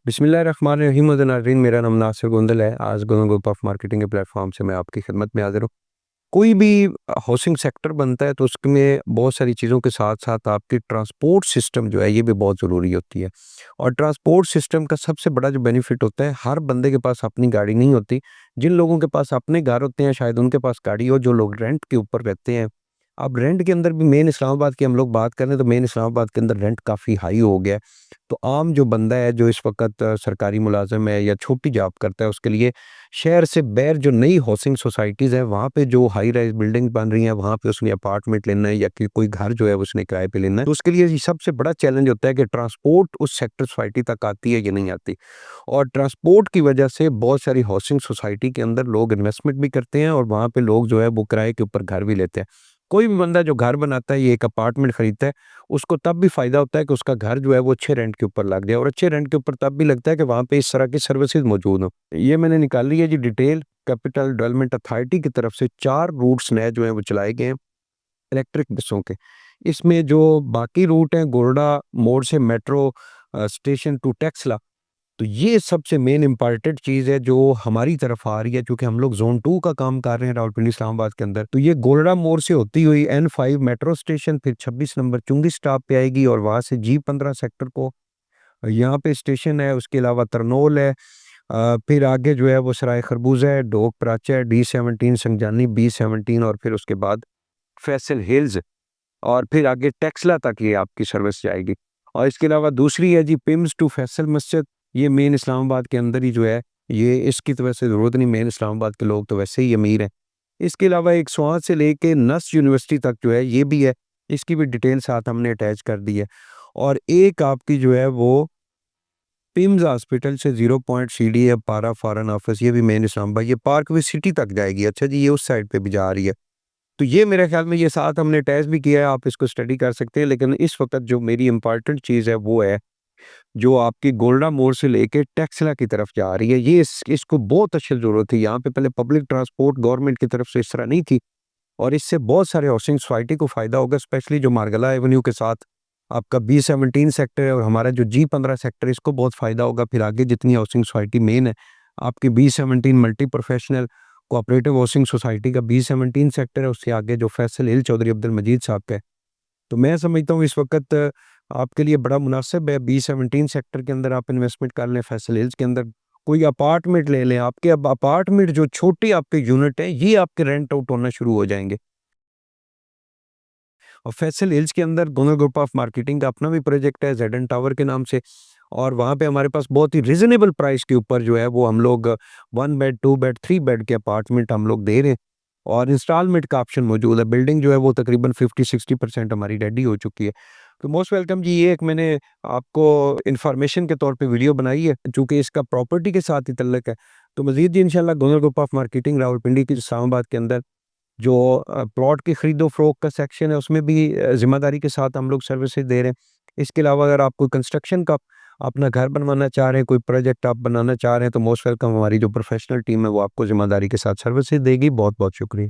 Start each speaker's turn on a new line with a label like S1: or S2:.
S1: बिस्मिल्लाहिर्रहमानिर्रहीम नाज़रीन, मेरा नाम नासिर गोंदल है। आज गोंदल ग्रुप ऑफ मार्केटिंग के प्लेटफॉर्म से मैं आपकी खिदमत में हाज़िर हूँ। कोई भी हाउसिंग सेक्टर बनता है तो उसमें बहुत सारी चीज़ों के साथ-साथ आपकी ट्रांसपोर्ट सिस्टम जो है ये भी बहुत ज़रूरी होती है। और ट्रांसपोर्ट सिस्टम का सबसे बड़ा जो बेनिफिट होता है, हर बंदे के पास अपनी गाड़ी नहीं होती। जिन लोगों के पास अपने घर होते हैं शायद उनके पास गाड़ी हो, जो लोग रेंट के ऊपर रहते हैं। अब रेंट के अंदर भी मेन इस्लामाबाद की हम लोग बात करें तो मेन इस्लामाबाद के अंदर रेंट काफ़ी हाई हो गया है। तो आम जो बंदा है जो इस वक़्त सरकारी मुलाज़िम है या छोटी जॉब करता है, उसके लिए शहर से बाहर जो नई हाउसिंग सोसाइटीज़ हैं वहाँ पे जो हाई राइज़ बिल्डिंग बन रही हैं, वहाँ पे उसने अपार्टमेंट लेना है या कि कोई घर जो है वो उसने किराए पे लेना है, तो उसके लिए ये सबसे बड़ा चैलेंज होता है कि ट्रांसपोर्ट उस सेक्टर सोसाइटी तक आती है या नहीं आती। और ट्रांसपोर्ट की वजह से बहुत सारी हाउसिंग सोसाइटी के अंदर लोग इन्वेस्टमेंट भी करते हैं और वहाँ पे लोग जो है वो किराए के ऊपर घर भी लेते हैं। कोई भी बंदा जो घर बनाता है, ये एक अपार्टमेंट खरीदता है, उसको तब भी फ़ायदा होता है कि उसका घर जो है वो अच्छे रेंट के ऊपर लग जाए, और अच्छे रेंट के ऊपर तब भी लगता है कि वहाँ पे इस तरह की सर्विसेज़ मौजूद हों। ये मैंने निकाली है जी डिटेल। कैपिटल डेवलपमेंट अथॉरिटी की तरफ से 4 रूट्स नए जो हैं वो चलाए गए हैं इलेक्ट्रिक बसों के। इसमें जो बाकी रूट हैं, गोरडा मोड़ से मेट्रो स्टेशन टू टेक्सला, तो ये सबसे मेन इम्पोर्टेंट चीज़ है जो हमारी तरफ आ रही है, क्योंकि हम लोग ज़ोन 2 का काम कर रहे हैं रावलपिंडी इस्लामाबाद के अंदर। तो ये गोलड़ा मोड़ से होती हुई N5 मेट्रो स्टेशन, फिर 26 नंबर चुंगी स्टॉप पे आएगी और वहाँ से G15 सेक्टर को यहाँ पे स्टेशन है। उसके अलावा तरनोल है। फिर आगे जो है वो सराय खरबूजा है, डोक प्राचा है, D17 संगजानी, B17 और फिर उसके बाद फैसल हिल्स, और फिर आगे टेक्सला तक ये आपकी सर्विस जाएगी। और इसके अलावा दूसरी है जी पिम्स टू फैसल मस्जिद। ये मेन इस्लामाबाद के अंदर ही जो है, ये इसकी तो वैसे ज़रूरत नहीं, मेन इस्लामाबाद के लोग तो वैसे ही अमीर हैं। इसके अलावा एक स्वात से लेके नस यूनिवर्सिटी तक जो है ये भी है, इसकी भी डिटेल साथ हमने अटैच कर दी है। और एक आपकी जो है वो पिम्स हॉस्पिटल से 0 पॉइंट सीडी है, पारा फॉरेन ऑफिस, ये भी मेन इस्लामाबाद, ये पार्क वे सिटी तक जाएगी। अच्छा जी, ये उस साइड पे भी जा रही है। तो ये मेरे ख़्याल में ये साथ हमने टेस्ट भी किया है, आप इसको स्टडी कर सकते हैं। लेकिन इस वक़्त जो मेरी इम्पोर्टेंट चीज़ है वो है, जो आपकी गोल्डा मोड़ से लेके टेक्सला की तरफ जा रही है। ये इसको बहुत अच्छी ज़रूरत है। यहाँ पे पहले पब्लिक ट्रांसपोर्ट गवर्नमेंट की तरफ से इस तरह नहीं थी, और इससे बहुत सारे हाउसिंग सोसाइटी को फ़ायदा होगा, स्पेशली जो मार्गला एवेन्यू के साथ आपका B17 सेक्टर है और हमारा जो G15 सेक्टर है, इसको बहुत फ़ायदा होगा। फिर आगे जितनी हाउसिंग सोसाइटी मेन है, आपकी B17 multi professional cooperative housing society का B17 सेक्टर है, उससे आगे जो फैसल हिल चौधरी अब्दुल मजीद साहब का है। तो मैं समझता हूँ इस वक़्त आपके लिए बड़ा मुनासिब है, B17 सेक्टर के अंदर आप इन्वेस्टमेंट कर लें, फैसल हिल्स के अंदर कोई अपार्टमेंट ले लें। आपके अब अपार्टमेंट जो छोटे आपके यूनिट हैं, ये आपके रेंट आउट होना शुरू हो जाएँगे। और फैसल हिल्स के अंदर गोनल ग्रुप ऑफ मार्केटिंग का अपना भी प्रोजेक्ट है ज़ेडन टावर के नाम से, और वहाँ पे हमारे पास बहुत ही रीज़नेबल प्राइस के ऊपर जो है वो हम लोग 1 बेड, 2 बेड, 3 बेड के अपार्टमेंट हम लोग दे रहे हैं, और इंस्टॉलमेंट का ऑप्शन मौजूद है। बिल्डिंग जो है वो तकरीबन 50-60% हमारी रेडी हो चुकी है। तो मोस्ट वेलकम जी, ये एक मैंने आपको इन्फॉर्मेशन के तौर पे वीडियो बनाई है, चूँकि इसका प्रॉपर्टी के साथ ही तल्लुक है। तो मज़ीद जी इंशाल्लाह गोनल ग्रुप ऑफ मार्केटिंग रावलपिंडी की इस्लामाबाद के अंदर जो प्लॉट की खरीदो-फ़रोख्त का सेक्शन है, उसमें भी ज़िम्मेदारी के साथ हम लोग सर्विसेज़ दे रहे हैं। इसके अलावा अगर आप कोई कंस्ट्रक्शन का अपना घर बनवाना चाह रहे हैं, कोई प्रोजेक्ट आप बनाना चाह रहे हैं, तो मोस्ट वेलकम, हमारी जो प्रोफ़ेशनल टीम है, वो आपको ज़िम्मेदारी के साथ सर्विसेज़ देगी। बहुत-बहुत शुक्रिया।